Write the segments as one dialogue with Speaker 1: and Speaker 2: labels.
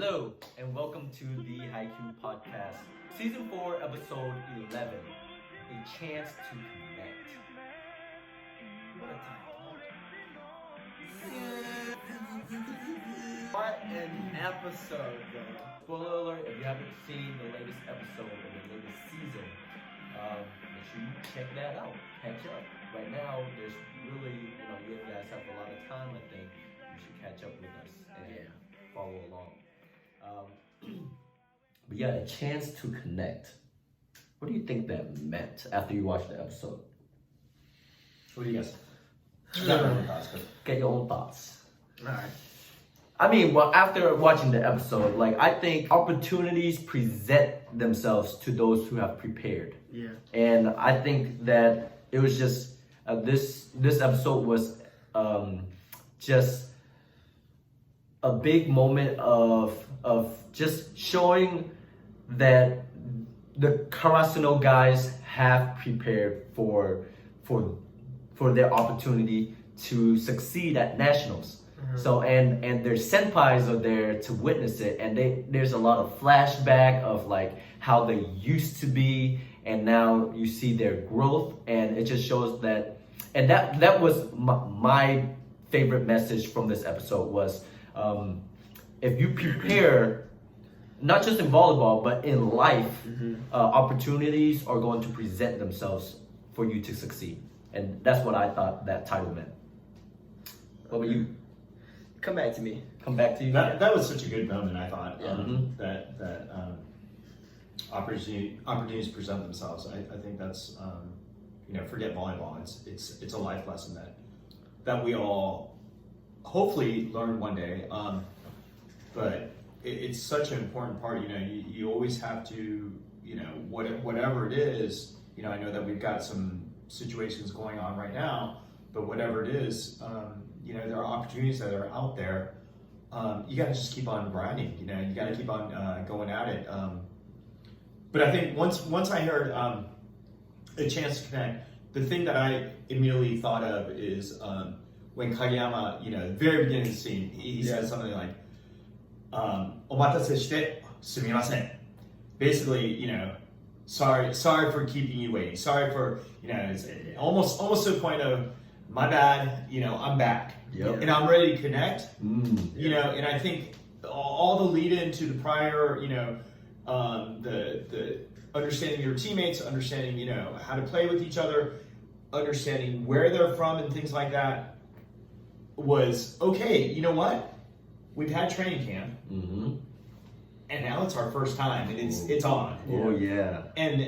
Speaker 1: Hello, and welcome to the Haikyuu Podcast, Season 4, Episode 11, A Chance to Connect. What a title. What an episode, bro. Spoiler alert, if you haven't seen the latest episode of the latest season, make sure you check that out, catch up. Right now, there's really, you guys have a lot of time, I think. You should catch up with us and follow along. But yeah, a chance to connect. What do you think that meant after you watched the episode?
Speaker 2: What do you guys?
Speaker 1: Get your own thoughts.
Speaker 2: Alright.
Speaker 1: I mean, well, after watching the episode, I think opportunities present themselves to those who have prepared.
Speaker 2: Yeah.
Speaker 1: And I think that it was just this episode was just a big moment of just showing that the Karasuno guys have prepared for their opportunity to succeed at nationals. Mm-hmm. So and their senpais are there to witness it, and there's a lot of flashback of how they used to be, and now you see their growth, and it just shows that. And that was my favorite message from this episode was, if you prepare, not just in volleyball, but in life, opportunities are going to present themselves for you to succeed. And that's what I thought that title meant. What about you?
Speaker 2: Come back to me.
Speaker 1: Come back to you?
Speaker 3: That was such a good moment, I thought.
Speaker 2: Yeah.
Speaker 3: That opportunities present themselves. I think that's, forget volleyball. It's a life lesson that we all hopefully learn one day. But it's such an important part. You always have to, whatever it is. I know that we've got some situations going on right now, but whatever it is, there are opportunities that are out there. You got to just keep on grinding. You got to keep on going at it. But I think once I heard a chance to connect, the thing that I immediately thought of is when Kageyama, the very beginning of the scene, he says something like, お待たせしてすみません. Basically, sorry for keeping you waiting. Sorry for, it's almost to the point of, my bad, I'm back.
Speaker 1: Yep.
Speaker 3: And I'm ready to connect. And I think all the lead into the prior, the understanding your teammates, understanding, how to play with each other, understanding where they're from and things like that was, okay, you know what? We've had training camp, and now it's our first time, and it's on.
Speaker 1: Oh yeah.
Speaker 3: And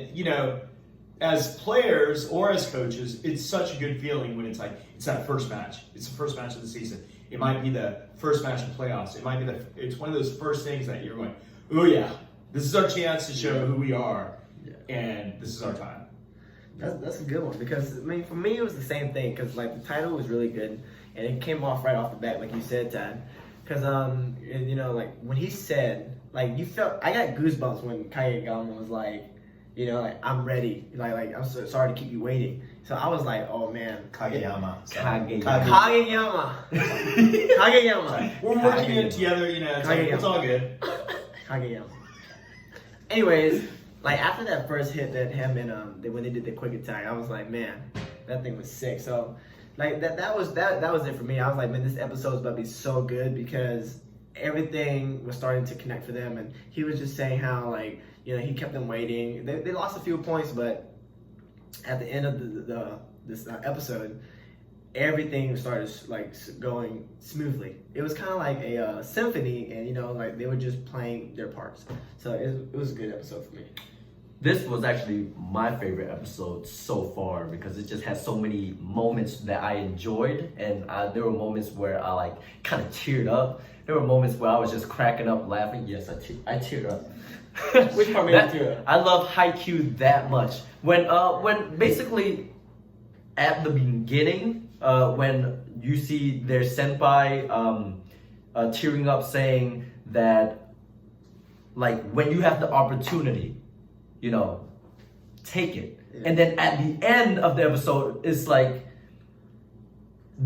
Speaker 3: as players or as coaches, it's such a good feeling when it's that first match. It's the first match of the season. It might be the first match of playoffs. It might be it's one of those first things that you're going, oh yeah, this is our chance to show who we are, and this is our time.
Speaker 2: That's a good one because for me it was the same thing because the title was really good and it came off right off the bat like you said, Tad. Because when he said you felt I got goosebumps when Kageyama was I'm ready. I'm so sorry to keep you waiting. So I was like, oh man.
Speaker 3: Kageyama.
Speaker 2: Kageyama.
Speaker 3: We're working it together, it's all good.
Speaker 2: Kageyama. Anyways, after that first hit that him and when they did the quick attack, I was like, man, that thing was sick. So that was it for me. I was like, man, this episode is about to be so good because everything was starting to connect for them, and he was just saying how he kept them waiting. They lost a few points, but at the end of this episode, everything started going smoothly. It was kind of like a symphony, and they were just playing their parts. So it was a good episode for me.
Speaker 1: This was actually my favorite episode so far because it just had so many moments that I enjoyed, and there were moments where I kind of teared up. There were moments where I was just cracking up laughing. Yes, I teared up.
Speaker 2: Which part made you tear up?
Speaker 1: I love Haikyuu that much. When basically at the beginning, when you see their senpai tearing up saying that when you have the opportunity, take it. Yeah. And then at the end of the episode, it's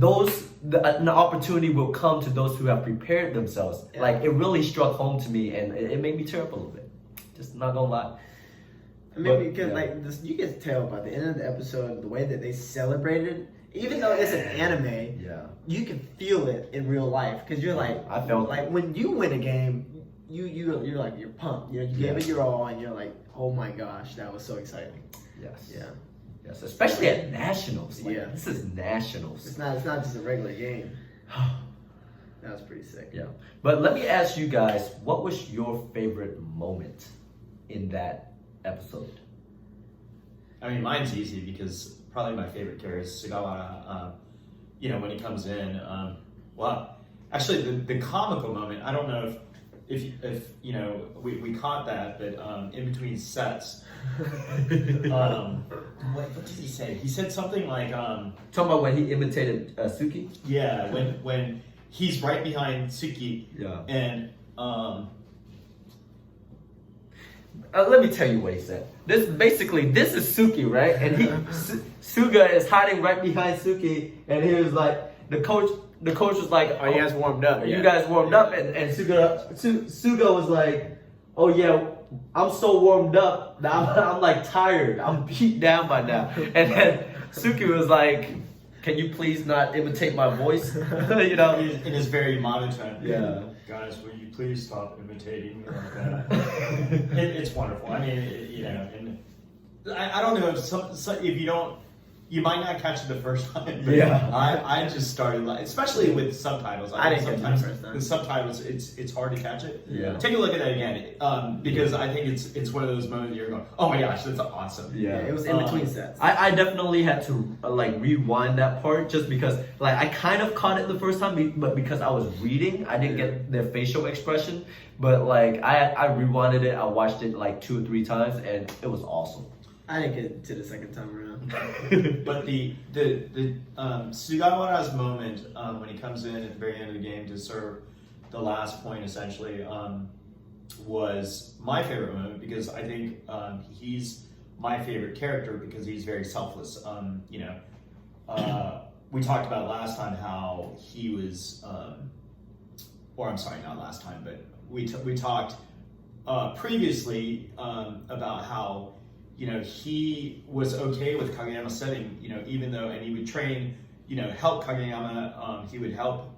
Speaker 1: an opportunity will come to those who have prepared themselves.
Speaker 2: Yeah.
Speaker 1: Like it really struck home to me, and it made me tear up a little bit. Just not gonna lie.
Speaker 2: I mean,
Speaker 1: But,
Speaker 2: because
Speaker 1: yeah.
Speaker 2: like this, you can tell by the end of the episode the way that they celebrated. Even though it's an anime,
Speaker 1: Yeah.
Speaker 2: you can feel it in real life because you're like,
Speaker 1: I felt
Speaker 2: like when you win a game, you're like you're pumped. You know, you gave it your all, and you're like, oh my gosh, that was so exciting.
Speaker 1: Yes.
Speaker 2: Yeah,
Speaker 1: Yes. Especially at nationals. Like,
Speaker 2: Yeah.
Speaker 1: This is nationals.
Speaker 2: it's not just a regular game. That was pretty sick.
Speaker 1: Yeah. But let me ask you guys, what was your favorite moment in that episode?
Speaker 3: I mean, mine's easy because probably my favorite character is Sugawara. When he comes in, well, actually, the comical moment. I don't know if we caught that, but in between sets, what did he say? He said something like,
Speaker 1: Talking about when he imitated Suki?
Speaker 3: yeah, when he's right behind Suki,
Speaker 1: Yeah.
Speaker 3: and
Speaker 1: Let me tell you what he said. This is Suki, right? And Suga is hiding right behind Suki, and he was like, the coach was like,
Speaker 2: Oh, you guys warmed up.
Speaker 1: You
Speaker 2: yeah.
Speaker 1: guys warmed up, and Suga was like, oh yeah, I'm so warmed up that I'm like tired. I'm beat down by now. And then Suki was like, can you please not imitate my voice? You know?
Speaker 3: in his very monotone.
Speaker 1: Yeah.
Speaker 3: Guys, will you please stop imitating me like that? It's wonderful. I mean, and I don't know if you don't, you might not catch it the first time. But
Speaker 1: Yeah.
Speaker 3: I just started, especially with subtitles.
Speaker 2: I didn't
Speaker 3: think
Speaker 2: catch it
Speaker 3: sometimes
Speaker 2: the first time.
Speaker 3: with subtitles, it's hard to catch it.
Speaker 1: Yeah.
Speaker 3: Take a look at that again, because I think it's one of those moments that you're going, oh my gosh, that's awesome.
Speaker 2: Yeah, it was in between sets.
Speaker 1: I definitely had to rewind that part just because I kind of caught it the first time, but because I was reading, I didn't get their facial expression. But I rewinded it. I watched it 2 or 3 times, and it was awesome.
Speaker 2: I didn't get to the second time around.
Speaker 3: But the Sugawara's moment when he comes in at the very end of the game to serve the last point essentially was my favorite moment because I think he's my favorite character because he's very selfless. We talked about last time how he was, or I'm sorry, not last time, but we talked previously about how he was okay with Kageyama setting, even though, and he would train, help Kageyama, he would help,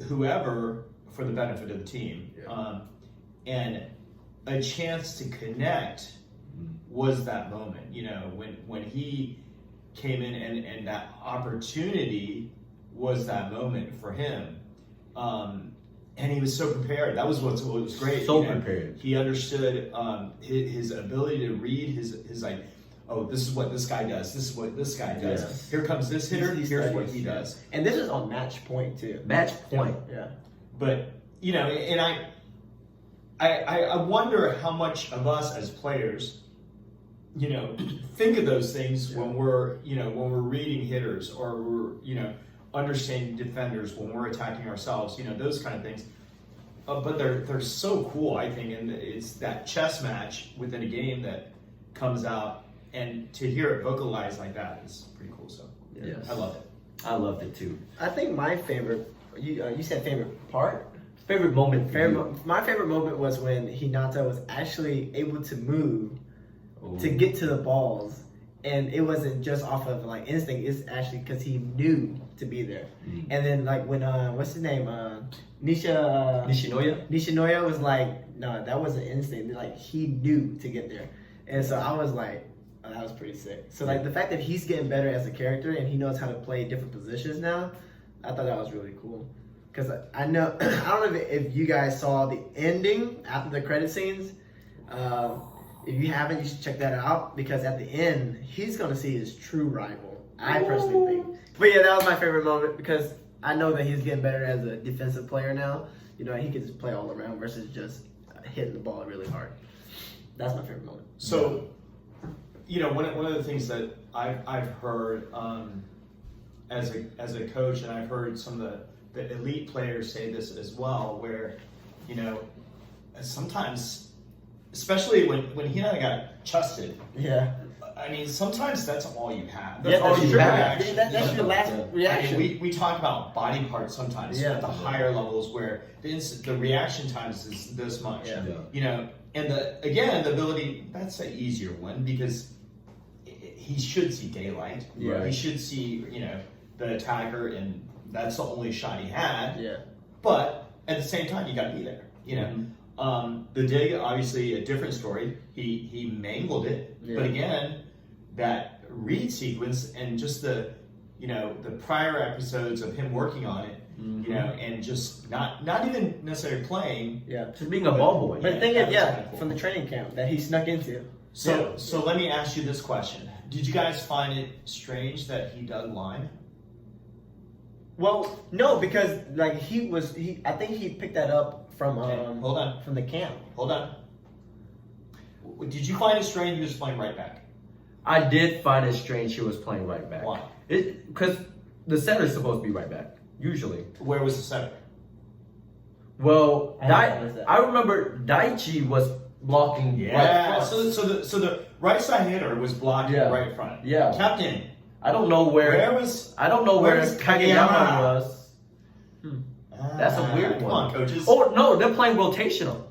Speaker 3: whoever for the benefit of the team.
Speaker 2: Yeah.
Speaker 3: And a chance to connect was that moment, when he came in and that opportunity was that moment for him. And he was so prepared. That was what was great.
Speaker 1: So prepared.
Speaker 3: He understood his ability to read his like, oh, this is what this guy does. This is what this guy does.
Speaker 1: Yes.
Speaker 3: Here comes this hitter. Here's what he does.
Speaker 2: And this is on match point too.
Speaker 1: Match point.
Speaker 2: Yeah.
Speaker 3: But and I wonder how much of us as players, think of those things when we're reading hitters or we're understanding defenders when we're attacking ourselves, those kind of things. But they're so cool, I think, and it's that chess match within a game that comes out, and to hear it vocalized like that is pretty cool. So
Speaker 1: Yes.
Speaker 3: I love it.
Speaker 1: I loved it too.
Speaker 2: I think my favorite, you said favorite part?
Speaker 1: Favorite moment for you?
Speaker 2: My favorite moment was when Hinata was actually able to move
Speaker 1: Ooh.
Speaker 2: to get to the balls. And it wasn't just off of instinct, it's actually because he knew to be there.
Speaker 1: Mm.
Speaker 2: And then when, what's his name? Nishinoya was like, no, that wasn't instinct. He knew to get there. And so I was like, oh, that was pretty sick. So the fact that he's getting better as a character and he knows how to play different positions now, I thought that was really cool. Because I know, I don't know if you guys saw the ending after the credit scenes. If you haven't, you should check that out because at the end, he's going to see his true rival. I personally think. But yeah, that was my favorite moment because I know that he's getting better as a defensive player now. He can just play all around versus just hitting the ball really hard. That's my favorite moment.
Speaker 3: So, one of the things that I've heard as a coach, and I've heard some of the elite players say this as well, where sometimes, especially when he and I got chested,
Speaker 2: Yeah.
Speaker 3: I mean, sometimes that's all you have.
Speaker 2: Yeah,
Speaker 3: all
Speaker 2: that's
Speaker 3: you
Speaker 2: true.
Speaker 3: have.
Speaker 2: That's your last
Speaker 3: I mean,
Speaker 2: reaction.
Speaker 3: we talk about body parts sometimes
Speaker 2: Yeah.
Speaker 3: at the higher levels where the reaction times is this much.
Speaker 2: Yeah.
Speaker 3: You know, and the ability, that's an easier one because he should see daylight.
Speaker 1: Yeah.
Speaker 3: He should see, you know, the attacker, and that's the only shot he had.
Speaker 2: Yeah.
Speaker 3: But at the same time, you got to be there. You know, the dig, obviously a different story. He mangled it,
Speaker 2: Yeah.
Speaker 3: but again, that read sequence and just the prior episodes of him working on it, you know, and just not even necessarily playing.
Speaker 2: Yeah.
Speaker 1: Just being a ball boy.
Speaker 2: But the thing
Speaker 3: that
Speaker 2: is,
Speaker 3: was kinda cool.
Speaker 2: from the training camp that he snuck into.
Speaker 3: So let me ask you this question: did you guys find it strange that he dug line?
Speaker 2: Well, no, because like I think he picked that up from
Speaker 3: Okay, hold on.
Speaker 2: from the camp.
Speaker 3: Hold on. Did you find it strange he was playing right back?
Speaker 1: I did find it strange he was playing right back.
Speaker 3: Why?
Speaker 1: Because the center's supposed to be right back, usually.
Speaker 3: Where was the center?
Speaker 1: Well,
Speaker 2: I didn't notice that.
Speaker 1: I remember Daichi was blocking right
Speaker 3: Yeah.
Speaker 1: front.
Speaker 3: So the right side hitter was blocking
Speaker 1: Yeah.
Speaker 3: right front.
Speaker 1: Yeah.
Speaker 3: Captain.
Speaker 1: I don't know where
Speaker 3: was?
Speaker 1: I don't know where
Speaker 3: where's
Speaker 1: Kageyama
Speaker 3: Kageyama?
Speaker 1: was. That's a weird
Speaker 3: Come
Speaker 1: one.
Speaker 3: on, coaches.
Speaker 1: Oh no, they're playing rotational.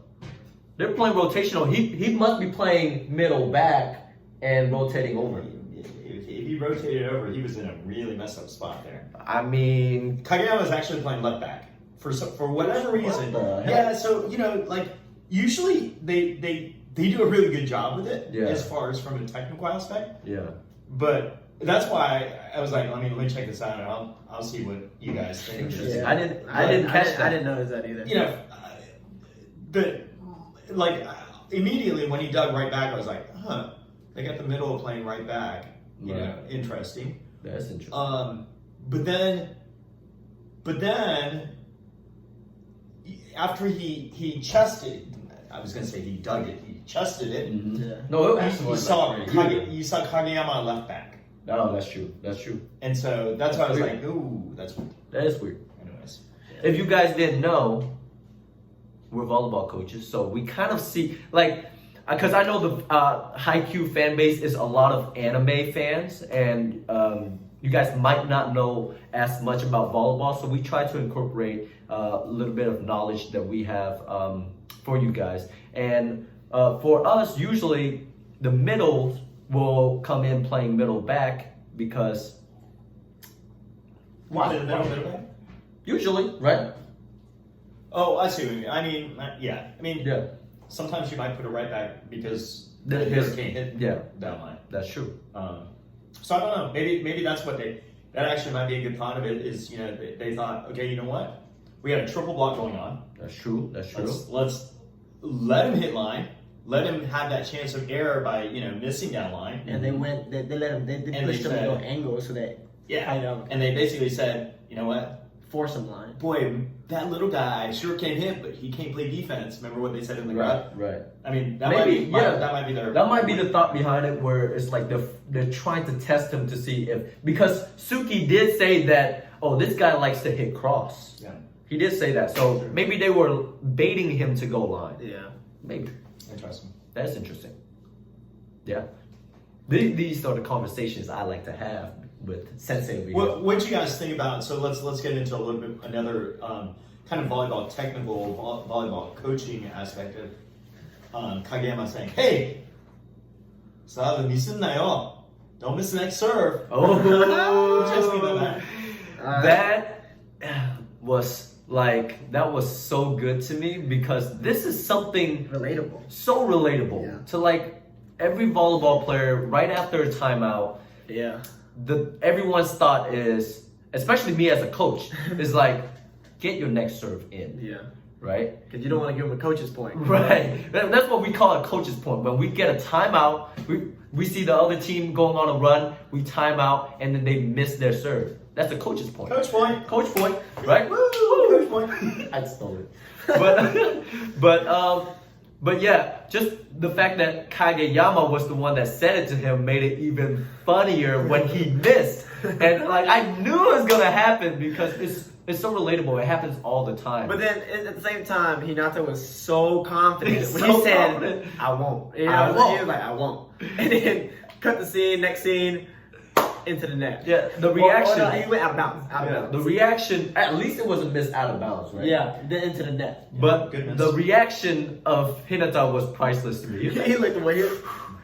Speaker 1: They're playing rotational. He must be playing middle back and rotating over.
Speaker 3: If he rotated over, he was in a really messed up spot there.
Speaker 1: I mean,
Speaker 3: Kageyama was actually playing left back for whatever reason.
Speaker 1: the heck?
Speaker 3: Yeah, so you know, like usually they do a really good job with it
Speaker 1: Yeah.
Speaker 3: as far as from a technical aspect.
Speaker 1: yeah.
Speaker 3: But that's why I was like, let me check this out, and I'll see what you guys think of this.
Speaker 1: Interesting. I didn't catch that.
Speaker 2: I didn't notice that either.
Speaker 3: You know, immediately when he dug right back, I was like, huh, they got the middle playing right back. You know, interesting.
Speaker 1: That's interesting.
Speaker 3: But then after he chested, I was gonna say he dug it. He chested it.
Speaker 2: Yeah.
Speaker 1: No,
Speaker 3: You saw Kageyama on left back,
Speaker 1: No, that's true. That's true.
Speaker 3: and so that's why I was
Speaker 1: Weird.
Speaker 3: like, ooh, that's weird.
Speaker 1: That is weird.
Speaker 3: Anyways,
Speaker 1: If you guys didn't know, we're volleyball coaches, so we kind of see because I know the Haikyuu fan base is a lot of anime fans, and you guys might not know as much about volleyball, so we try to incorporate a little bit of knowledge that we have for you guys. And for us, usually the middles will come in playing middle back because
Speaker 3: why? Middle?
Speaker 1: usually, right?
Speaker 3: Oh, I see what you mean. I mean, yeah. I mean,
Speaker 1: Yeah,
Speaker 3: sometimes you might put it right back because
Speaker 1: The-
Speaker 3: the hitter
Speaker 1: his-
Speaker 3: can't hit
Speaker 1: yeah.
Speaker 3: that line.
Speaker 1: that's true.
Speaker 3: So I don't know. Maybe that's what that actually might be a good thought of it. Is they thought, okay, you know what? We had a triple block going on.
Speaker 1: That's true. That's true.
Speaker 3: Let's let him hit line. Let him have that chance of error by missing that line.
Speaker 2: And they went. They let him. They
Speaker 3: And
Speaker 2: pushed
Speaker 3: they
Speaker 2: him to
Speaker 3: said-
Speaker 2: go angle so that
Speaker 3: Yeah.
Speaker 2: kind of
Speaker 3: And they basically said, you know what?
Speaker 2: force him line.
Speaker 3: Boy, that little guy sure can hit, but he can't play defense. Remember what they said in the crowd?
Speaker 1: Right.
Speaker 3: I mean, that
Speaker 1: Maybe,
Speaker 3: might be
Speaker 1: yeah.
Speaker 3: that might be their.
Speaker 1: That might be the thought behind it, where it's like they're trying to test him to see because Suki did say that, oh, this guy likes to hit cross.
Speaker 3: Yeah.
Speaker 1: He did say that, so maybe they were baiting him to go line.
Speaker 2: Yeah.
Speaker 1: Maybe.
Speaker 3: Interesting.
Speaker 1: That's interesting. Yeah. These are the conversations I like to have with Sensei over here.
Speaker 3: What do you guys think about? So let's get into a little bit another kind of volleyball technical volleyball coaching aspect of Kageyama saying, "Hey, serve misnayo. Don't miss the next serve."
Speaker 1: Oh,
Speaker 3: What do you guys think about that?
Speaker 1: that was so good to me because this is something
Speaker 2: Relatable.
Speaker 1: so relatable
Speaker 2: Yeah.
Speaker 1: to every volleyball player right after a timeout.
Speaker 2: Yeah.
Speaker 1: Everyone's thought is, especially me as a coach, is get your next serve in,
Speaker 2: Yeah.
Speaker 1: right?
Speaker 2: Because you don't want to give him a coach's point.
Speaker 1: Right. That's what we call a coach's point. When we get a timeout, we see the other team going on a run, we time out, and then they miss their serve. That's a coach's point.
Speaker 3: Coach point.
Speaker 1: Coach point, right?
Speaker 3: Woo! Coach point.
Speaker 1: I stole it. But yeah, just the fact that Kageyama was the one that said it to him made it even funnier when he missed. And I knew it was gonna happen because It's so relatable. It happens all the time.
Speaker 2: But then at the same time, Hinata was so confident
Speaker 1: He's
Speaker 2: when
Speaker 1: so
Speaker 2: he said,
Speaker 1: confident.
Speaker 2: "I won't." You know,
Speaker 1: I won't.
Speaker 2: He was like, "I won't," and then cut the scene. Next scene, into the net.
Speaker 1: Yeah, the reaction.
Speaker 2: Or no, he went out of bounds. Out of
Speaker 1: Yeah,
Speaker 2: bounds.
Speaker 1: the reaction. At least it wasn't missed out of bounds, right?
Speaker 2: Yeah, then into the net.
Speaker 1: But
Speaker 3: Goodness.
Speaker 1: the reaction of Hinata was priceless to me.
Speaker 2: He looked away.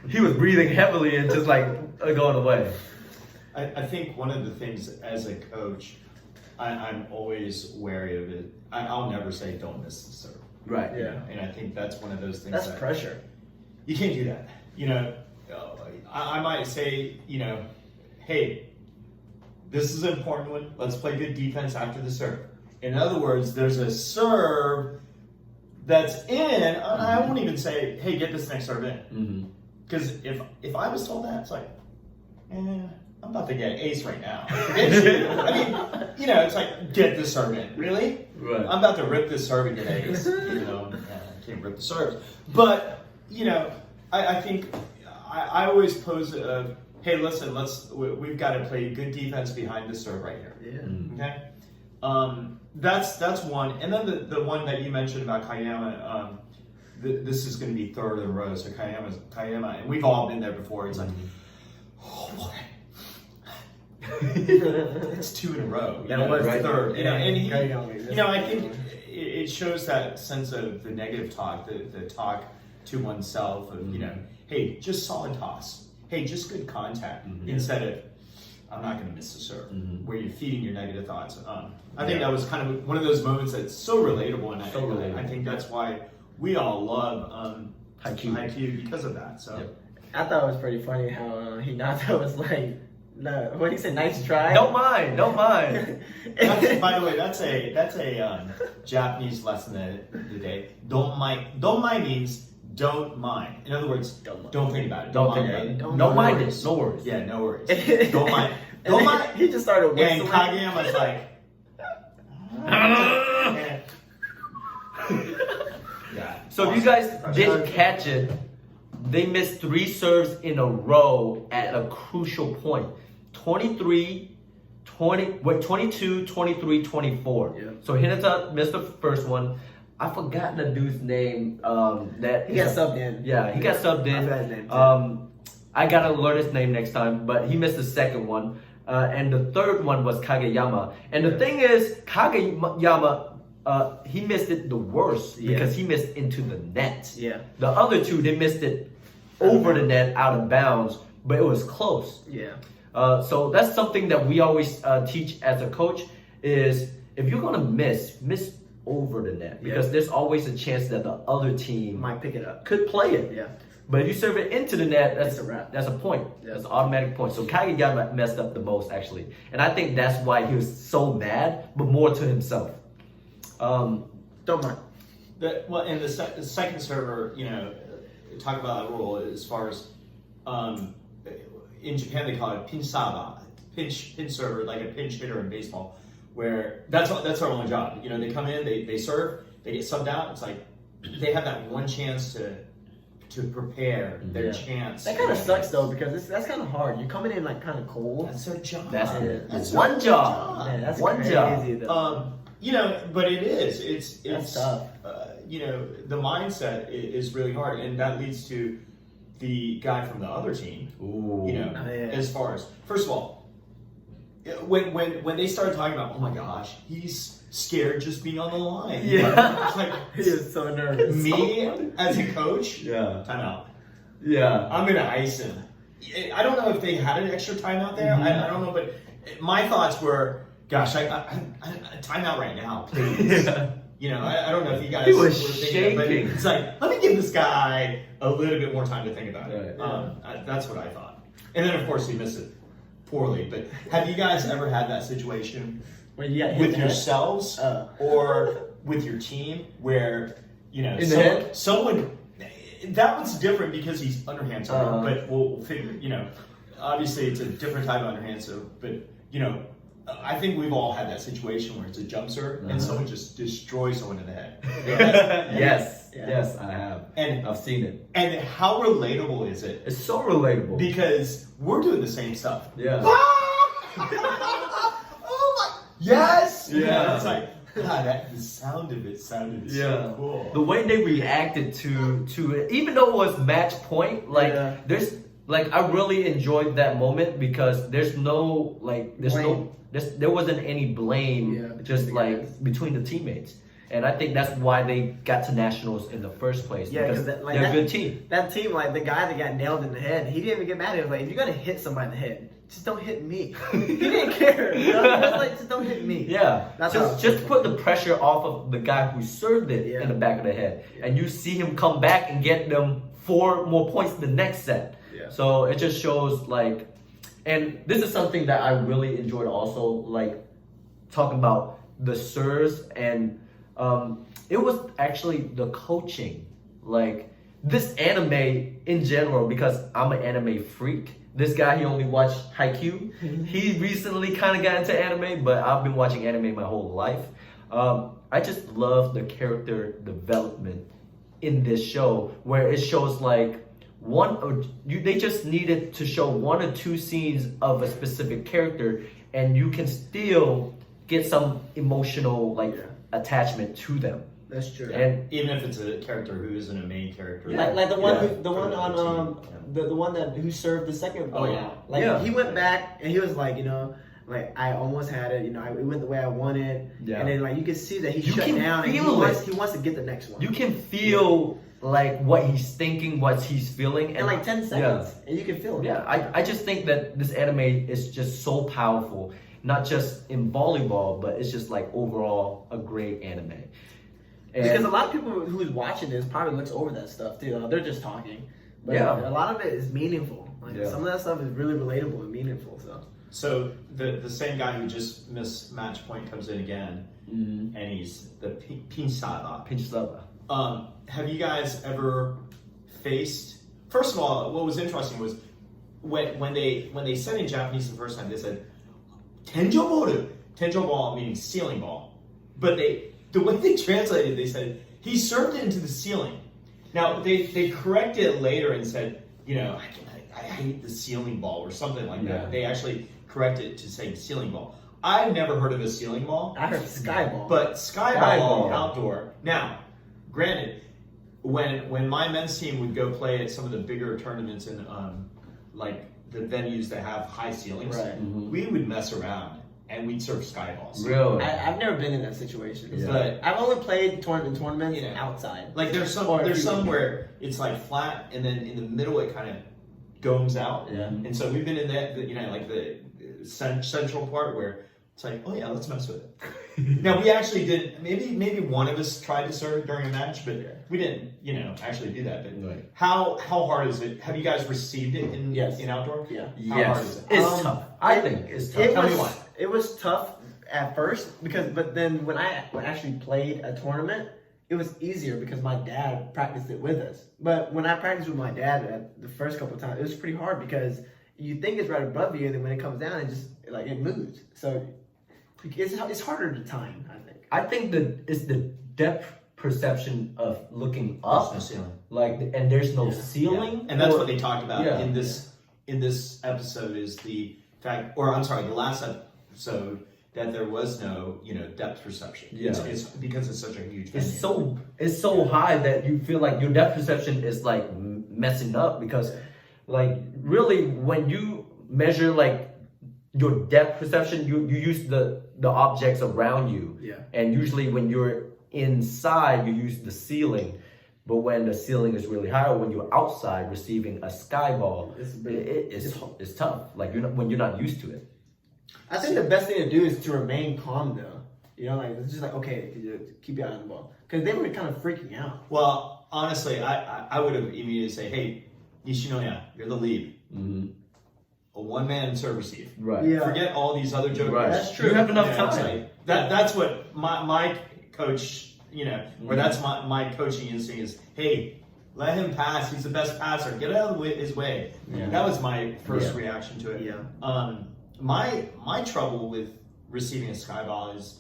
Speaker 1: He was breathing heavily and just like going away.
Speaker 3: I think one of the things as a coach, I'm always wary of it. I'll never say don't miss the serve.
Speaker 1: Right.
Speaker 2: Yeah.
Speaker 3: And I think that's one of those things
Speaker 2: That's
Speaker 3: that
Speaker 2: pressure.
Speaker 3: you can't do that. You know, I might say, you know, hey, this is an important one. Let's play good defense after the serve. In other words, there's a serve that's in, and I won't even say, hey, get this next serve in. Because if I was told that, it's like, I'm about to get an ace right now. Forget you. I mean, you know, it's like, get this serve in. Really?
Speaker 1: Right.
Speaker 3: I'm about to rip this serve and get an ace. You know, I can't rip the serves. But, you know, I think I always pose a, hey, listen, we've got to play good defense behind the serve right here.
Speaker 2: Yeah.
Speaker 3: Okay? That's one. And then the one that you mentioned about Kayama, this is going to be third in a row. So Kayama, and we've all been there before. It's like, oh boy. It's two in a row. You
Speaker 2: That
Speaker 3: know,
Speaker 2: was
Speaker 3: right? Third. You know, and he,
Speaker 2: Kayama,
Speaker 3: you know, I think it shows that sense of the negative talk, the talk to oneself of, you know, hey, just solid toss. Hey, just good contact instead of, I'm not going to miss the serve, where you're feeding your negative thoughts. I think that was kind of one of those moments that's so relatable, and
Speaker 1: So relatable.
Speaker 3: I think that's why we all love Haikyuu because of that. So
Speaker 2: I thought it was pretty funny how Hinata was like, no, what did he say? Nice try.
Speaker 1: Don't mind.
Speaker 3: by the way, that's a Japanese lesson of the day. Don't mind means don't mind. In other words, don't think about it.
Speaker 1: Don't think about it. No mind it. No worries.
Speaker 3: Yeah, no worries. Don't mind. Don't mind.
Speaker 2: He just started
Speaker 3: And
Speaker 2: whistling.
Speaker 3: Kageyama's like, yeah.
Speaker 1: So if you guys didn't catch it, they missed 3 serves in a row at a crucial point. 22, 23, 24.
Speaker 2: Yeah.
Speaker 1: So Hinata missed the first one. I forgot the dude's name. That
Speaker 2: He got subbed in.
Speaker 1: Yeah, he got subbed
Speaker 2: I forgot his
Speaker 1: in.
Speaker 2: name too.
Speaker 1: I gotta learn his name next time, but he missed the second one. And the third one was Kageyama. And the thing is, Kageyama, he missed it the worst because he missed into the net.
Speaker 2: Yeah.
Speaker 1: The other two, they missed it over the net, out of bounds, but it was close.
Speaker 2: Yeah.
Speaker 1: So that's something that we always teach as a coach is if you're gonna miss over the net because there's always a chance that the other team
Speaker 2: Might pick it up.
Speaker 1: could play it.
Speaker 2: Yeah.
Speaker 1: But if you serve it into the net, that's
Speaker 2: It's a wrap.
Speaker 1: That's a point.
Speaker 2: Yeah.
Speaker 1: That's an automatic point. So Kageyama messed up the most actually, and I think that's why he was so mad, but more to himself.
Speaker 2: Don't mind.
Speaker 3: And the second server, you know, talk about that rule as far as in Japan they call it pinsaba, pinch server, like a pinch hitter in baseball, where that's our only job. You know, they come in, they serve, they get subbed out. It's like they have that one chance to prepare their chance.
Speaker 2: That kind of sucks though because that's kind of hard. You're coming in like kind of cold.
Speaker 3: That's their job.
Speaker 1: That's one job.
Speaker 2: Man, that's
Speaker 1: one
Speaker 2: crazy,
Speaker 1: job.
Speaker 2: though.
Speaker 3: You know, but it is. It's
Speaker 2: tough.
Speaker 3: You know, the mindset is really hard, and that leads to the guy from the other team.
Speaker 1: Ooh.
Speaker 3: You know, as far as first of all, when they started talking about, oh my gosh, he's scared just being on the line.
Speaker 1: Yeah.
Speaker 3: It's like
Speaker 2: He is so nervous.
Speaker 3: me as a coach.
Speaker 1: Yeah.
Speaker 3: Timeout.
Speaker 1: Yeah.
Speaker 3: I'm gonna ice him. I don't know if they had an extra timeout there. I don't know, but my thoughts were, gosh, I timeout right now, please.
Speaker 1: Yeah.
Speaker 3: You know, I don't know if you guys
Speaker 1: He was
Speaker 3: were thinking, but
Speaker 1: shaking.
Speaker 3: it's like, let me give this guy a little bit more time to think about it.
Speaker 1: Right.
Speaker 3: That's what I thought. And then, of course, he missed it poorly. But have you guys ever had that situation
Speaker 2: When you got hit
Speaker 3: with
Speaker 2: in the head?
Speaker 3: yourselves or with your team where, you know,
Speaker 1: In the head?
Speaker 3: someone, that was different because he's underhand serve, but we'll figure, you know, obviously it's a different type of underhand serve, but, you know, I think we've all had that situation where it's a jump serve and someone just destroys someone in the head.
Speaker 1: Yes.
Speaker 2: Yeah.
Speaker 1: Yes, I have.
Speaker 3: And
Speaker 1: I've seen it.
Speaker 3: And how relatable is it?
Speaker 1: It's so relatable.
Speaker 3: Because we're doing the same stuff.
Speaker 1: Yeah.
Speaker 3: Oh yes.
Speaker 1: Yeah.
Speaker 3: It's like the sound of it sounded so cool.
Speaker 1: The way they reacted to it, even though it was match point, like there's like I really enjoyed that moment because there wasn't any blame just like between the teammates. And I think that's why they got to nationals in the first place.
Speaker 2: Yeah,
Speaker 1: because
Speaker 2: they're
Speaker 1: a good team.
Speaker 2: That team, like the guy that got nailed in the head, he didn't even get mad. He was like, if you're gonna hit somebody in the head, just don't hit me. He didn't care. You know? He was like, just don't hit me.
Speaker 1: Yeah,
Speaker 2: That's
Speaker 1: just put the pressure off of the guy who served it in the back of the head, and you see him come back and get them 4 more points the next set.
Speaker 2: Yeah.
Speaker 1: So it just shows like, and this is something that I really enjoyed also, like talking about the serves and it was actually the coaching, like this anime in general, because I'm an anime freak. This guy, he only watched Haikyuu. He recently kind of got into anime, but I've been watching anime my whole life. I just love the character development in this show, where it shows like they just needed to show 1 or 2 scenes of a specific character, and you can still get some emotional attachment to them.
Speaker 2: That's true.
Speaker 1: And
Speaker 3: even if it's a character who isn't a main character,
Speaker 2: like the one who served the second ball. He went back and he was like, like I almost had it, it went the way I wanted. Yeah. And then like you can see that he shut down and he wants to get the next one.
Speaker 1: You can feel like what he's thinking, what he's feeling,
Speaker 2: in like 10 seconds, and you can feel it.
Speaker 1: Yeah, I just think that this anime is just so powerful, not just in volleyball, but it's just like overall a great anime. And
Speaker 2: because a lot of people who's watching this probably looks over that stuff too. They're just talking, but a lot of it is meaningful. Like some of that stuff is really relatable and meaningful.
Speaker 3: So the same guy who just missed match point comes in again, and he's the Pinch-Saba. Have you guys ever faced? First of all, what was interesting was when they said in Japanese the first time, they said Tenjo ball meaning ceiling ball, but the way they translated, they said he served it into the ceiling. Now they corrected it later and said, I hate the ceiling ball or something like that. They actually corrected it to say ceiling ball. I've never heard of a ceiling ball.
Speaker 2: I heard sky ball.
Speaker 3: But sky ball outdoor. Now, granted, when my men's team would go play at some of the bigger tournaments in like the venues that have high ceilings, we would mess around and we'd serve sky balls.
Speaker 1: Really?
Speaker 2: I've never been in that situation.
Speaker 3: Yeah. But
Speaker 2: I've only played tournaments outside.
Speaker 3: Like there's some where it's like flat and then in the middle it kind of domes out.
Speaker 1: Yeah.
Speaker 3: And so we've been in that, like the central part where it's like, oh yeah, let's mess with it. Now we actually did. Maybe one of us tried to serve during a match, but we didn't. Actually do that. But how hard is it? Have you guys received it in outdoor?
Speaker 2: Yeah.
Speaker 3: How hard is it?
Speaker 1: It's tough. I think it's tough. Tell me why.
Speaker 2: It was tough at first but then when I actually played a tournament, it was easier because my dad practiced it with us. But when I practiced with my dad at the first couple of times, it was pretty hard because you think it's right above you, and then when it comes down, it moves. So it's harder to time, I think.
Speaker 1: I think that it's the depth perception of looking up,
Speaker 3: There's no ceiling.
Speaker 1: and there's no ceiling,
Speaker 3: and that's what they talked about in this episode is the fact, or I'm sorry, the last episode, that there was no depth perception.
Speaker 1: Yeah.
Speaker 3: It's because it's such a huge venue.
Speaker 1: It's so high that you feel like your depth perception is like messing up because like really when you measure like your depth perception, you use the objects around you. Yeah. And usually when you're inside, you use the ceiling. But when the ceiling is really high, or when you're outside receiving a sky ball, it's tough. Like when you're not used to it.
Speaker 2: I think the best thing to do is to remain calm though. It's just like, okay, keep your eye on the ball. Because they were kind of freaking out.
Speaker 3: Well, honestly, I would have immediately say, hey, Nishinoya, you're the lead.
Speaker 1: Mm-hmm.
Speaker 3: A one-man serve receive.
Speaker 1: Right.
Speaker 2: Yeah.
Speaker 3: Forget all these other jokers.
Speaker 1: Right.
Speaker 2: That's true.
Speaker 1: You have enough time.
Speaker 3: That's what my coach, or that's my coaching instinct is, hey, let him pass. He's the best passer. Get out of his way. Yeah. That was my first reaction to it.
Speaker 2: Yeah.
Speaker 3: My trouble with receiving a sky ball is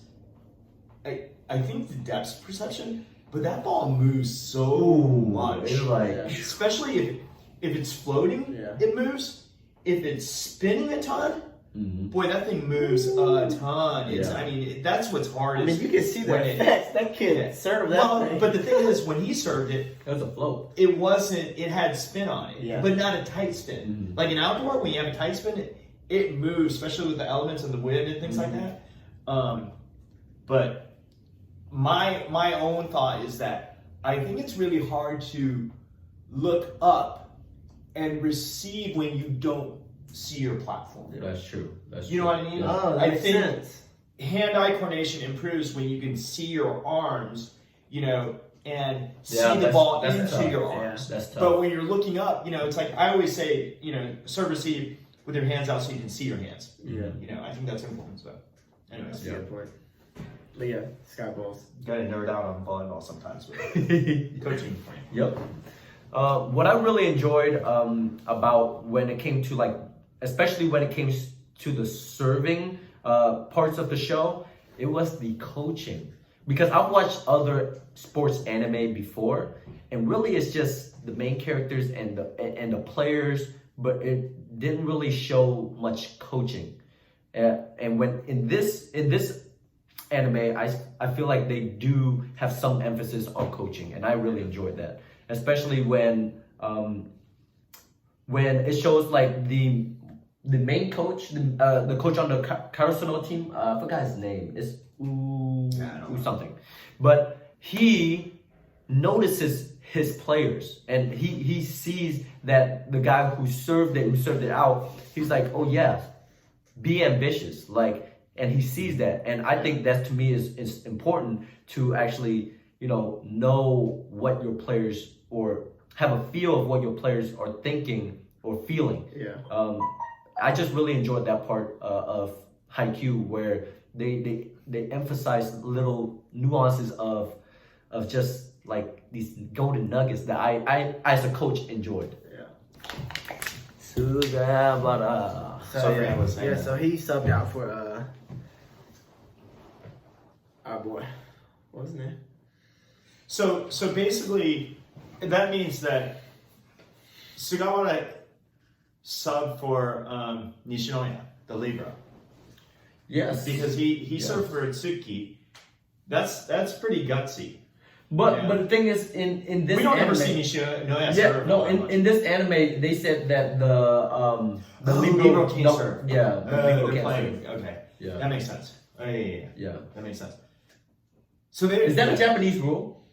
Speaker 3: I think the depth perception, but that ball moves so much.
Speaker 1: It's like,
Speaker 3: especially if it's floating, it moves. If it's spinning a ton, boy, that thing moves a ton. It's,
Speaker 1: Yeah.
Speaker 3: I mean, that's what's hard.
Speaker 2: I mean, you can see the effects. That kid served that thing.
Speaker 3: But the thing is, when he served it,
Speaker 1: It was a float.
Speaker 3: it wasn't. It had spin on it,
Speaker 2: Yeah.
Speaker 3: but not a tight spin. Like in outdoor, when you have a tight spin, it moves, especially with the elements and the wind and things like that. But my own thought is that I think it's really hard to look up and receive when you don't see your platform.
Speaker 1: Yeah, that's true. That's
Speaker 3: You know what I mean?
Speaker 2: Oh, that
Speaker 3: I
Speaker 2: makes
Speaker 3: think
Speaker 2: sense.
Speaker 3: hand-eye coordination improves when you can see your arms, you know, and see
Speaker 1: Yeah,
Speaker 3: the
Speaker 1: that's-
Speaker 3: ball
Speaker 1: that's
Speaker 3: into
Speaker 1: tough.
Speaker 3: your
Speaker 2: Yeah.
Speaker 3: arms.
Speaker 1: That's tough.
Speaker 3: But when you're looking up, you know, it's like I always say, you know, serve receive with your hands out so you can see your hands.
Speaker 2: Yeah.
Speaker 3: You know, I think that's important. So, anyways,
Speaker 2: That's a good point. But yeah, Sky Balls.
Speaker 3: gotta nerd out on volleyball sometimes with coaching.
Speaker 1: Yep. What I really enjoyed about when it came to like, especially when it came to the serving parts of the show, it was the coaching. Because I've watched other sports anime before, and really it's just the main characters and the players, but it didn't really show much coaching. And when in this anime, I feel like they do have some emphasis on coaching, and I really enjoyed that, especially when it shows like the main coach, the coach on the Karasuno team. I forgot his name. It's something, but he notices his players, and he sees that the guy who served it out. He's like, oh yeah, be ambitious, like. And he sees that, and I think that to me is important to actually, you know what your players, or have a feel of what your players are thinking or feeling.
Speaker 2: Yeah.
Speaker 1: I just really enjoyed that part of Haikyuu, where they emphasize little nuances of just like these golden nuggets that I as a coach enjoyed.
Speaker 2: Yeah.
Speaker 1: Sugabara.
Speaker 2: So he subbed out for our boy. What was his name?
Speaker 3: So basically, that means that Sugawara subbed for Nishinoya, the Libra.
Speaker 1: Yes.
Speaker 3: Because he served for Itsuki. That's pretty gutsy.
Speaker 1: But
Speaker 3: Yeah.
Speaker 1: the thing is, in this
Speaker 3: We don't
Speaker 1: anime,
Speaker 3: ever see Nishinoya
Speaker 1: yeah,
Speaker 3: serve.
Speaker 1: no, in this anime they said that the
Speaker 3: Libero can't serve.
Speaker 1: Yeah, the Libero
Speaker 3: They're
Speaker 1: can't
Speaker 3: playing.
Speaker 1: serve.
Speaker 3: Okay.
Speaker 1: Yeah.
Speaker 3: That makes sense. Oh, yeah.
Speaker 1: Yeah.
Speaker 3: That makes sense. So there
Speaker 1: Is that a Japanese rule?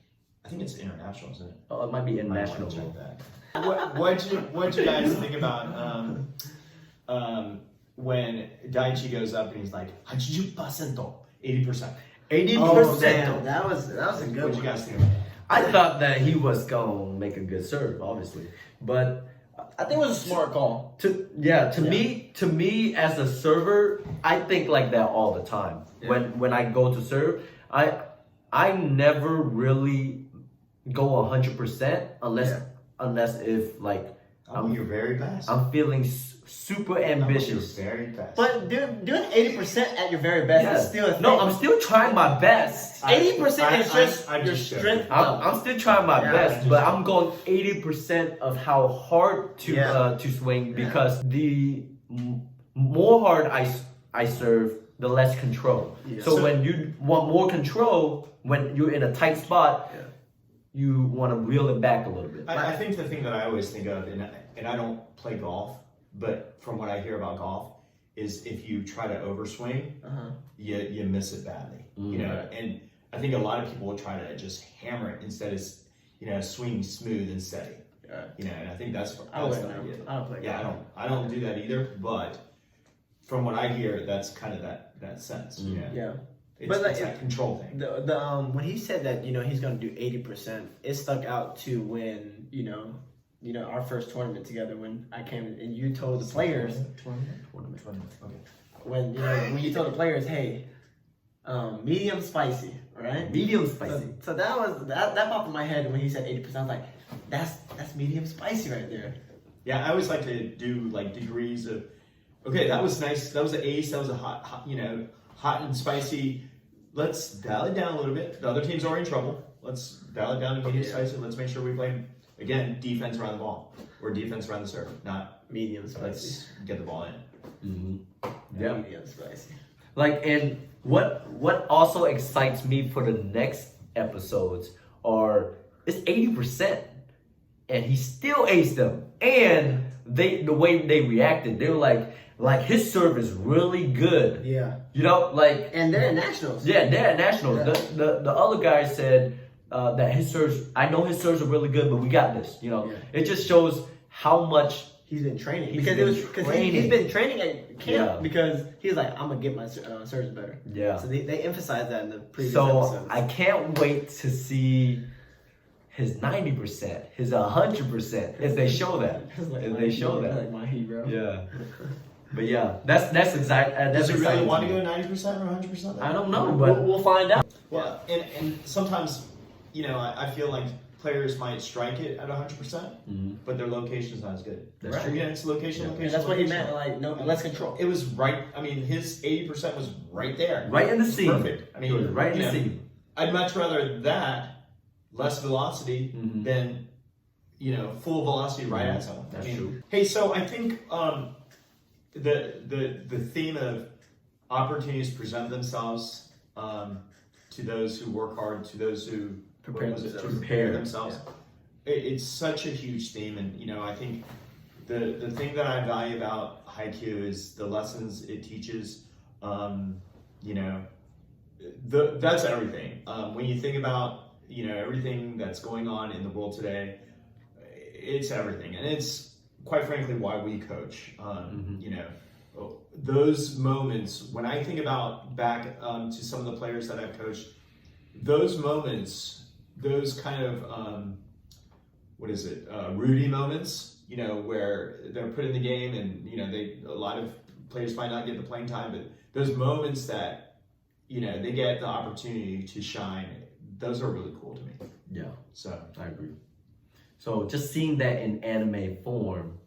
Speaker 3: I think it's international, isn't it?
Speaker 1: Oh, it might be
Speaker 3: Might wanna
Speaker 1: international
Speaker 3: check
Speaker 1: rule.
Speaker 3: that. What'd you guys think about when Daichi goes up and he's like 80%, 80%?
Speaker 1: 80%.
Speaker 2: Oh man, that was a good
Speaker 3: What'd you
Speaker 2: one.
Speaker 3: guys think about that?
Speaker 1: I thought that he was gonna make a good serve, obviously, but
Speaker 2: I think it was a smart call.
Speaker 1: to me as a server, I think like that all the time.
Speaker 3: Yeah.
Speaker 1: When I go to serve, I never really go 100% unless if like
Speaker 3: You're very fast.
Speaker 1: I'm feeling super ambitious.
Speaker 3: You're very fast.
Speaker 2: But doing 80% at your very best is still a thing.
Speaker 1: No, I'm still trying my best.
Speaker 2: 80% is just
Speaker 3: I'm
Speaker 2: your
Speaker 3: just
Speaker 2: strength.
Speaker 1: I'm still trying my
Speaker 2: Yeah,
Speaker 1: best, but I'm going 80% of how hard to swing, because the more hard I serve, the less control.
Speaker 2: Yeah.
Speaker 1: So when you want more control, when you're in a tight spot, you want to reel it back a little bit.
Speaker 3: I think the thing that I always think of, and I don't play golf, but from what I hear about golf, is if you try to overswing, you miss it badly. You know, and I think a lot of people will try to just hammer it instead of swing smooth and steady. You know, and I think that's what
Speaker 2: I
Speaker 3: I
Speaker 2: don't play golf.
Speaker 3: I don't do that either. But from what I hear, that's kind of that sense. You know?
Speaker 2: Yeah.
Speaker 3: It's,
Speaker 2: But, like,
Speaker 3: it's that control thing.
Speaker 2: The when he said that he's gonna do 80%, it stuck out to when our first tournament together, when I came and you told the players
Speaker 3: Tournament. Okay.
Speaker 2: when you told the players, hey, medium spicy, right?
Speaker 1: Medium spicy.
Speaker 2: So that popped in my head when he said 80%. I was like, that's medium spicy right there.
Speaker 3: Yeah, I always like to do like degrees of. Okay, that was nice. That was an ace. That was a hot, hot and spicy. Let's dial it down a little bit. The other team's already in trouble. Let's dial it down to medium spicy. Let's make sure we play, again, defense around the ball or defense around the serve, not
Speaker 2: Medium spicy.
Speaker 3: let's get the ball in.
Speaker 1: Mm-hmm. Yeah.
Speaker 2: Medium spicy.
Speaker 1: Like, and what also excites me for the next episodes are it's 80%, and he still aced them, and the way they reacted, they were like his serve is really good.
Speaker 2: Yeah.
Speaker 1: You know, like,
Speaker 2: And they're at nationals.
Speaker 1: yeah, they're at nationals.
Speaker 2: Yeah.
Speaker 1: The other guy said that his serves, I know his serves are really good, but we got this. You know,
Speaker 2: Yeah.
Speaker 1: it just shows how much.
Speaker 2: He's been training
Speaker 1: He's
Speaker 2: because
Speaker 1: been
Speaker 2: he's been training at camp
Speaker 1: Yeah.
Speaker 2: because he's like, I'm gonna get my serves better.
Speaker 1: Yeah.
Speaker 2: So they emphasized that in the previous
Speaker 1: So
Speaker 2: episodes.
Speaker 1: I can't wait to see his 90%, his 100%, if they show that. If they show that.
Speaker 2: Like my hero.
Speaker 1: Yeah. But yeah, that's exact.
Speaker 3: Does
Speaker 1: That's
Speaker 3: it really
Speaker 1: exciting
Speaker 3: want
Speaker 1: to
Speaker 3: to
Speaker 1: me.
Speaker 3: go 90% or 100%?
Speaker 1: I don't know, but
Speaker 2: We'll find out.
Speaker 3: Well, and sometimes, you know, I feel like players might strike it at 100%, but their location's not as good.
Speaker 1: That's
Speaker 3: Right?
Speaker 1: true.
Speaker 3: Yeah, it's location,
Speaker 1: Yeah.
Speaker 3: location.
Speaker 2: And that's what he
Speaker 3: location.
Speaker 2: meant. Like no, less control.
Speaker 3: It was right. I mean, his 80% was right there.
Speaker 1: right in the
Speaker 3: It's
Speaker 1: seam.
Speaker 3: Perfect. I mean,
Speaker 1: It was right in
Speaker 3: you
Speaker 1: the
Speaker 3: know,
Speaker 1: seam.
Speaker 3: I'd much rather that, less velocity,
Speaker 1: Mhm.
Speaker 3: than, you know, full velocity right
Speaker 1: Mhm.
Speaker 3: at someone.
Speaker 1: That's
Speaker 3: I mean,
Speaker 1: true.
Speaker 3: Hey, so I think the theme of opportunities present themselves to those who work hard, to those who
Speaker 2: Prepare
Speaker 3: what was it?
Speaker 2: themselves.
Speaker 3: To prepare themselves. It's such a huge theme, and you know, I think the thing that I value about Haikyuu is the lessons it teaches. You know, that's everything. When you think about, you know, everything that's going on in the world today, it's everything, and it's quite frankly why we coach. You know, those moments when I think about back to some of the players that I've coached, those moments, those kind of Rudy moments, you know, where they're put in the game, and you know, a lot of players might not get the playing time, but those moments that, you know, they get the opportunity to shine, those are really cool to me.
Speaker 1: Yeah,
Speaker 3: So
Speaker 1: I agree. So just seeing that in anime form,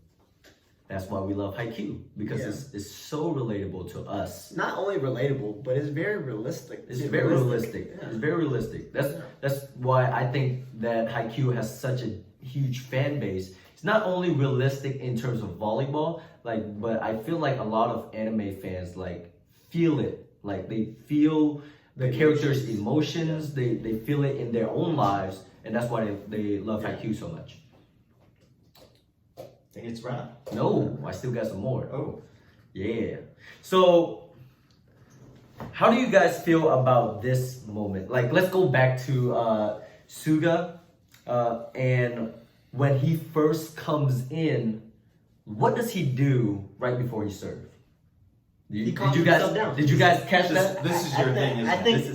Speaker 1: that's why we love Haikyuu, because it's so relatable to us.
Speaker 2: Not only relatable, but it's very realistic.
Speaker 1: It's very realistic.
Speaker 2: Yeah.
Speaker 1: It's very realistic. That's why I think that Haikyuu has such a huge fan base. It's not only realistic in terms of volleyball, but I feel like a lot of anime fans feel it. Like they feel the characters' emotions. They feel it in their own lives, and that's why they love Haikyuu so much.
Speaker 3: I think it's wrap.
Speaker 1: No, I still got some more.
Speaker 3: Oh,
Speaker 1: Yeah. So, how do you guys feel about this moment? Let's go back to Suga, and when he first comes in, what does he do right before he serves?
Speaker 2: He calms himself down.
Speaker 1: Did you guys catch that?
Speaker 3: This is your thing, isn't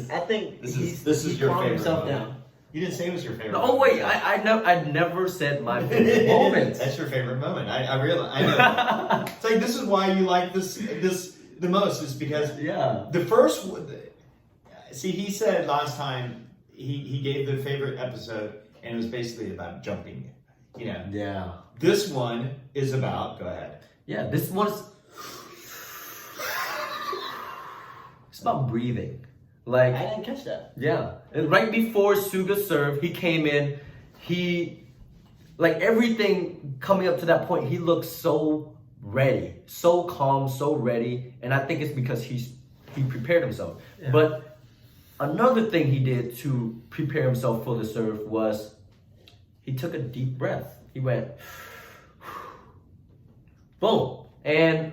Speaker 3: it?
Speaker 2: I think
Speaker 3: This is
Speaker 2: he
Speaker 3: your
Speaker 2: calmed
Speaker 3: favorite
Speaker 2: himself
Speaker 3: moment.
Speaker 2: down.
Speaker 3: You didn't say it was your favorite.
Speaker 1: Oh wait, I never said my favorite moment.
Speaker 3: That's your favorite moment. I realize. I know. It's like, this is why you like this the most, is because
Speaker 1: Yeah.
Speaker 3: the first. See, he said last time he gave the favorite episode, and it was basically about jumping. You know.
Speaker 1: Yeah.
Speaker 3: This one is about. Go ahead.
Speaker 1: Yeah. This one's. It's about breathing.
Speaker 2: I didn't catch that.
Speaker 1: Yeah, and right before Suga served, he came in. He, everything coming up to that point, he looked so ready, so calm, so ready, and I think it's because he prepared himself.
Speaker 2: Yeah.
Speaker 1: But another thing he did to prepare himself for the serve was he took a deep breath. He went, boom, and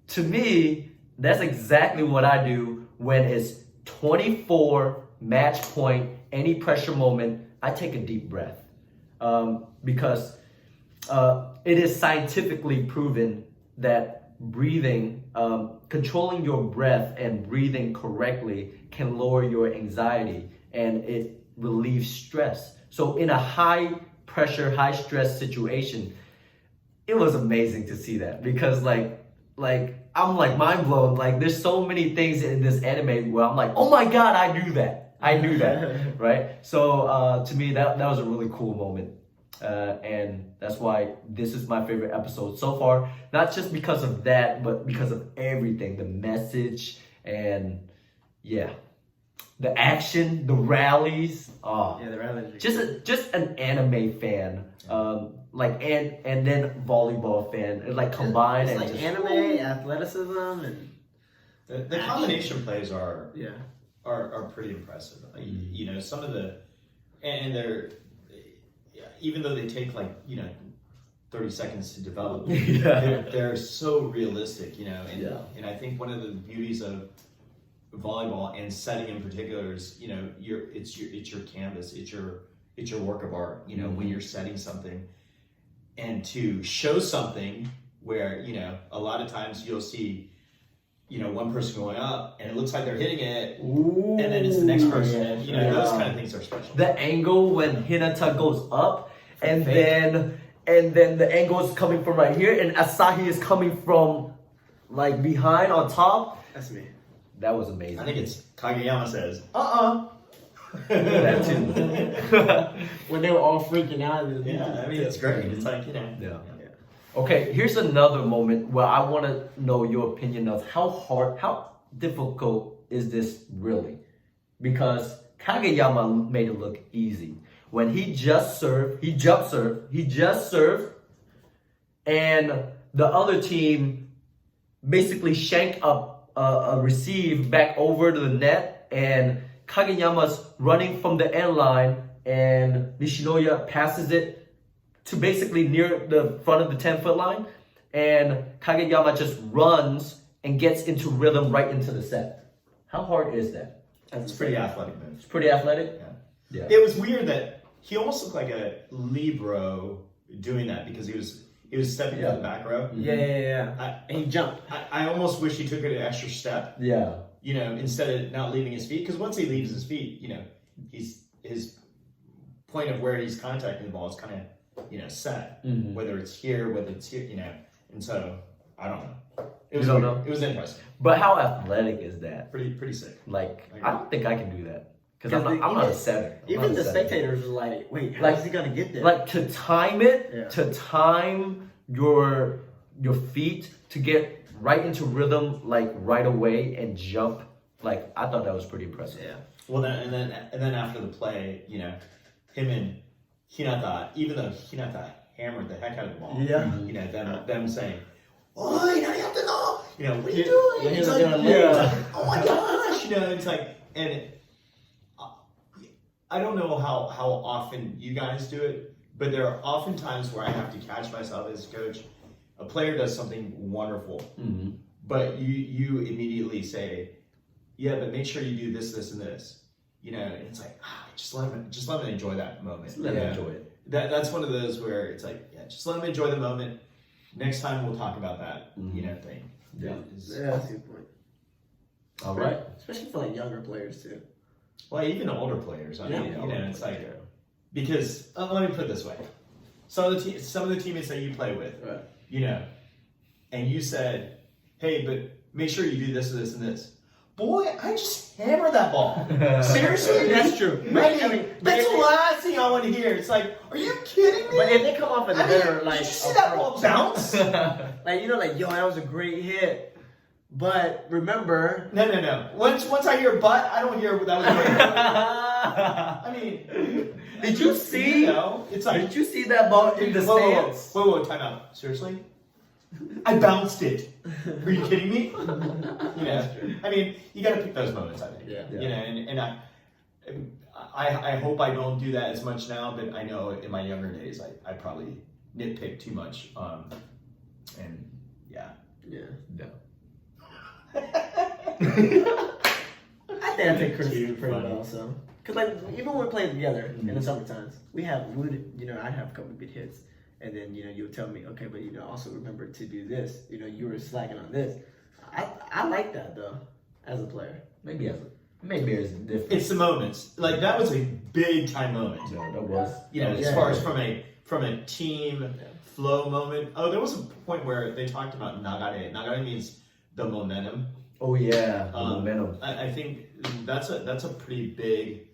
Speaker 1: to me, that's exactly what I do when it's 24 match point, any pressure moment. I take a deep breath because it is scientifically proven that breathing, controlling your breath and breathing correctly can lower your anxiety, and it relieves stress. So in a high pressure, high stress situation, it was amazing to see that, because I'm mind blown. There's so many things in this anime where I'm like, oh my god, I knew that. I knew that, right? So to me, that was a really cool moment. And that's why this is my favorite episode so far. Not just because of that, but because of everything. The message, and yeah. the action, the rallies. Oh,
Speaker 2: Yeah, the rallies.
Speaker 1: just an anime fan. And then volleyball fan, like combined
Speaker 2: It's
Speaker 1: and
Speaker 2: like
Speaker 1: just,
Speaker 2: anime, athleticism, and
Speaker 3: The combination plays are
Speaker 2: yeah.
Speaker 3: pretty impressive. Some of the and they're even though they take 30 seconds to develop, they're so realistic. And I think one of the beauties of volleyball and setting in particular is it's your canvas, it's your work of art. When you're setting something, and to show something where a lot of times you'll see one person going up and it looks like they're hitting it, and then it's the next person. Those kind of things are special.
Speaker 1: The angle when Hinata goes up, and then the angle is coming from right here, and Asahi is coming from like behind on top.
Speaker 2: That's me.
Speaker 1: That was amazing.
Speaker 3: I think it's Kageyama says,
Speaker 1: that too.
Speaker 2: When they were all freaking out.
Speaker 3: Yeah, I mean it's great. It's like
Speaker 1: Yeah. Okay, here's another moment where I want to know your opinion of how difficult is this really? Because Kageyama made it look easy. When he just served, he just served, and the other team basically shanked up a receive back over to the net, and Kageyama's running from the end line, and Nishinoya passes it to basically near the front of the 10-foot line, and Kageyama just runs and gets into rhythm right into the set. How hard is that?
Speaker 3: It's pretty athletic move.
Speaker 1: It's pretty athletic?
Speaker 3: Yeah. It was weird that he almost looked like a libero doing that because he was stepping to the back row.
Speaker 2: Yeah. And he jumped.
Speaker 3: I almost wish he took an extra step.
Speaker 1: Yeah.
Speaker 3: Instead of not leaving his feet, because once he leaves his feet, his point of where he's contacting the ball is kind of set, whether it's here, and so I don't know. It was It was interesting.
Speaker 1: But how athletic is that?
Speaker 3: Pretty sick.
Speaker 1: Like, I don't think I can do that. Because I'm not a setter.
Speaker 2: Even the spectators were like, wait, how is he going to get there?
Speaker 1: Like, to time it, to time your feet to get right into rhythm, like, right away and jump, like, I thought that was pretty impressive.
Speaker 2: Yeah.
Speaker 3: Well, then after the play, him and Hinata, even though Hinata hammered the heck out of the ball, them saying, "Oh, you have to know, what are you doing?" It's like, oh my gosh, it's like, and I don't know how often you guys do it, but there are often times where I have to catch myself as a coach. A player does something wonderful, but you immediately say, "Yeah, but make sure you do this, this, and this." And it's like, just let him enjoy that moment.
Speaker 1: Just let him enjoy it.
Speaker 3: That's one of those where it's like, just let him enjoy the moment. Next time we'll talk about that, thing.
Speaker 1: Yeah.
Speaker 2: That's a good point.
Speaker 1: All right.
Speaker 2: Especially for like younger players too.
Speaker 3: Well, even older players. I mean, it's like, because let me put it this way: some of the teammates that you play with, and you said, "Hey, but make sure you do this, this, and this." Boy, I just hammered that ball. Seriously?
Speaker 2: That's true.
Speaker 3: That's the last thing I want to hear. It's like, are you kidding me?
Speaker 2: But if they come off as a better, like,
Speaker 3: did you see that ball bounce?
Speaker 2: yo, that was a great hit. But remember,
Speaker 3: No. Once I hear "but," I don't hear that was great. I mean,
Speaker 1: did you see?
Speaker 3: It's like,
Speaker 1: did you see that ball in the stands?
Speaker 3: Whoa, time out. Seriously? I bounced it. Are you kidding me? I mean, you got to pick those moments. I think. And I hope I don't do that as much now, but I know in my younger days I probably nitpick too much. And yeah.
Speaker 2: I think I take criticism pretty well. So, because like even when we're playing together in the summer times, I'd have a couple of good hits. And then, you would tell me, okay, but, also remember to do this. You were slacking on this. I like that, though, as a player.
Speaker 1: Maybe it's different.
Speaker 3: It's the moments. Like, that was a big time moment.
Speaker 1: Yeah, that was.
Speaker 3: As far as from a team flow moment. Oh, there was a point where they talked about nagare. Nagare means the momentum.
Speaker 1: Oh, yeah, the momentum.
Speaker 3: I think that's a pretty big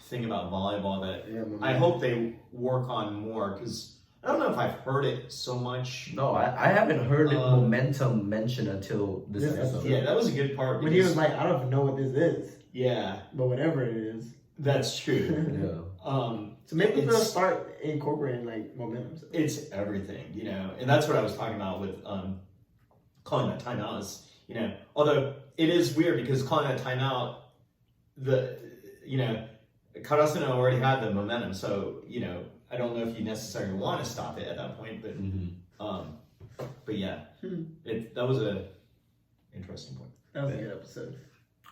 Speaker 3: thing about volleyball that I hope they work on more, because I don't know if I've heard it so much.
Speaker 1: No, I haven't heard momentum mentioned until this episode.
Speaker 3: Yeah, that was a good part.
Speaker 2: When he was like, I don't even know what this is.
Speaker 3: Yeah,
Speaker 2: but whatever it is.
Speaker 3: that's true.
Speaker 1: Yeah.
Speaker 2: So maybe we're gonna
Speaker 3: It's-
Speaker 2: start incorporating like momentum.
Speaker 3: It's everything, you know, and that's what I was talking about with calling that timeout is, you know, although it is weird because calling that timeout, Karasuno already had the momentum, so, you know, I don't know if you necessarily want to stop it at that point, but yeah, that was a interesting point.
Speaker 2: That was a good episode.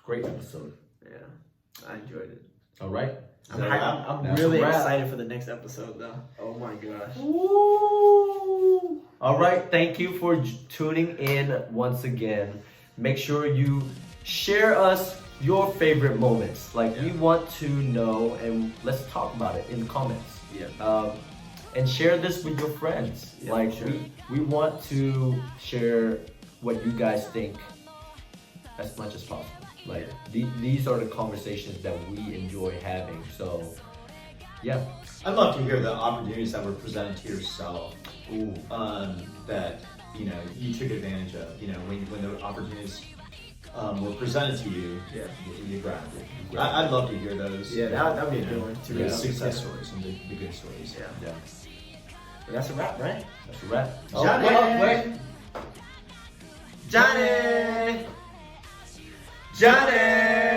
Speaker 1: Great episode.
Speaker 2: Yeah, I enjoyed it.
Speaker 1: All right.
Speaker 2: I'm
Speaker 1: That's
Speaker 2: really
Speaker 1: a wrap.
Speaker 2: excited for the next episode, though. Oh my gosh.
Speaker 1: Woo! All right. Thank you for tuning in once again. Make sure you share us your favorite moments. Like we want to know, and let's talk about it in the comments.
Speaker 2: Yeah.
Speaker 1: And share this with your friends.
Speaker 2: Yeah,
Speaker 1: like
Speaker 2: sure.
Speaker 1: we want to share what you guys think as much as possible. Like these are the conversations that we enjoy having. So yeah.
Speaker 3: I'd love to hear the opportunities that were presented to yourself.
Speaker 1: Ooh.
Speaker 3: That, you know, you took advantage of, you know, when the opportunities were presented to you, you grabbed it. I'd love to hear those.
Speaker 2: Yeah, that'd be a good one. To
Speaker 3: The
Speaker 2: really
Speaker 3: success stories and the good stories.
Speaker 1: Yeah.
Speaker 2: But that's a wrap, right?
Speaker 1: That's a wrap.
Speaker 2: Johnny!
Speaker 1: wait.
Speaker 2: Johnny! Johnny!